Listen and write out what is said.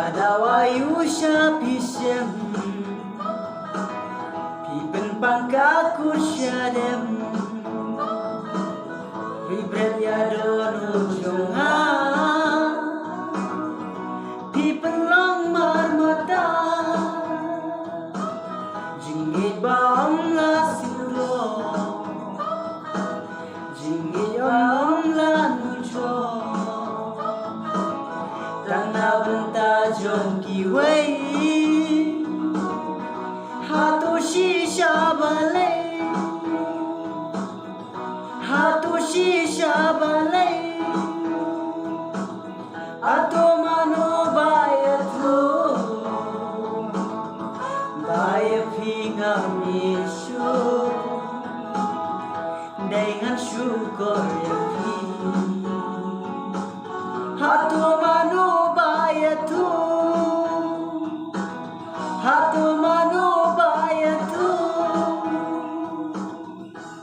Adawayu syapisem Pipen pangkakur syadem Ribret ya dono jonga Pipen long marmata Jingit baom la siro Jingit om la nujo Tanah benta jongki wei Hatu shisha balai Hatu shisha balai Ato mano baya tu Baya pinga misu Dengan syukur yang Hatu mano baya tu Hatu